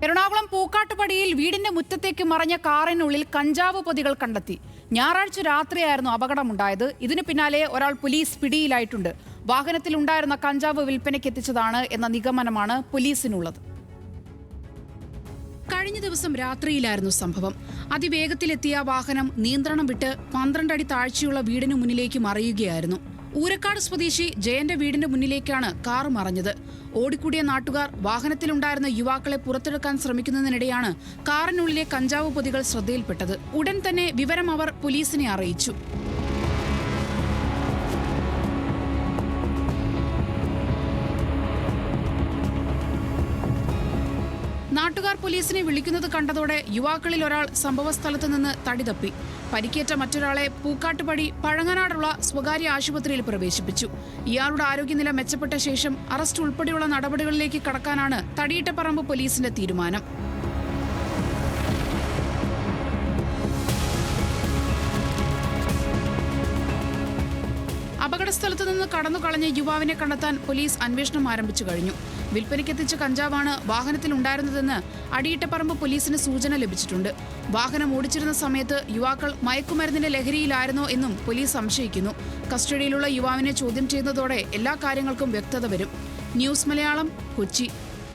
എറണാകുളം പൂക്കാട്ടുപടിയിൽ വീടിന്റെ മുറ്റത്തേക്ക് മറഞ്ഞ കാറിനുള്ളിൽ കഞ്ചാവ് പൊതികൾ കണ്ടെത്തി. ഞായറാഴ്ച രാത്രിയായിരുന്നു അപകടമുണ്ടായത്. ഇതിനു പിന്നാലെ ഒരാൾ പോലീസ് പിടിയിലായിട്ടുണ്ട്. വാഹനത്തിലുണ്ടായിരുന്ന കഞ്ചാവ് വിൽപ്പനയ്ക്ക് എത്തിച്ചതാണ് എന്ന നിഗമനമാണ് പോലീസിനുള്ളത്. കഴിഞ്ഞ ദിവസം രാത്രിയിലായിരുന്നു സംഭവം. അതിവേഗത്തിലെത്തിയ വാഹനം നിയന്ത്രണം വിട്ട് 12 അടി താഴ്ചയുള്ള വീടിന് മുന്നിലേക്ക് മറിയുകയായിരുന്നു. ഊരക്കാട് സ്വദേശി ജയന്റെ വീടിന്റെ മുന്നിലേക്കാണ് കാർ മറഞ്ഞത്. ഓടിക്കൂടിയ നാട്ടുകാർ വാഹനത്തിലുണ്ടായിരുന്ന യുവാക്കളെ പുറത്തെടുക്കാൻ ശ്രമിക്കുന്നതിനിടെയാണ് കാറിനുള്ളിലെ കഞ്ചാവ് പൊതികൾ ശ്രദ്ധയിൽപ്പെട്ടത്. ഉടൻ തന്നെ വിവരം അവർ പോലീസിനെ അറിയിച്ചു. നാട്ടുകാർ പോലീസിനെ വിളിക്കുന്നത് കണ്ടതോടെ യുവാക്കളിൽ ഒരാൾ സംഭവസ്ഥലത്ത് നിന്ന് തടിതപ്പി. പരിക്കേറ്റ മറ്റൊരാളെ പൂക്കാട്ടുപടി പഴങ്ങനാടുള്ള സ്വകാര്യ ആശുപത്രിയിൽ പ്രവേശിപ്പിച്ചു. ഇയാളുടെ ആരോഗ്യനില മെച്ചപ്പെട്ട ശേഷം അറസ്റ്റ് ഉൾപ്പെടെയുള്ള നടപടികളിലേക്ക് കടക്കാനാണ് തടിയിട്ടപ്പറമ്പ് പോലീസിന്റെ തീരുമാനം. അപകടസ്ഥലത്ത് നിന്ന് കടന്നു കളഞ്ഞ യുവാവിനെ കണ്ടെത്താൻ പോലീസ് അന്വേഷണം ആരംഭിച്ചു കഴിഞ്ഞു. വിൽപ്പനയ്ക്കെത്തിച്ച കഞ്ചാവാണ് വാഹനത്തിലുണ്ടായിരുന്നതെന്ന് അടിയിട്ടപ്പറമ്പ് പോലീസിന് സൂചന ലഭിച്ചിട്ടുണ്ട്. വാഹനം ഓടിച്ചിരുന്ന സമയത്ത് യുവാക്കൾ മയക്കുമരുന്നിന്റെ ലഹരിയിലായിരുന്നോ എന്നും പോലീസ് സംശയിക്കുന്നു. കസ്റ്റഡിയിലുള്ള യുവാവിനെ ചോദ്യം ചെയ്യുന്നതോടെ എല്ലാ കാര്യങ്ങൾക്കും വ്യക്തത വരും. ന്യൂസ് മലയാളം, കൊച്ചി.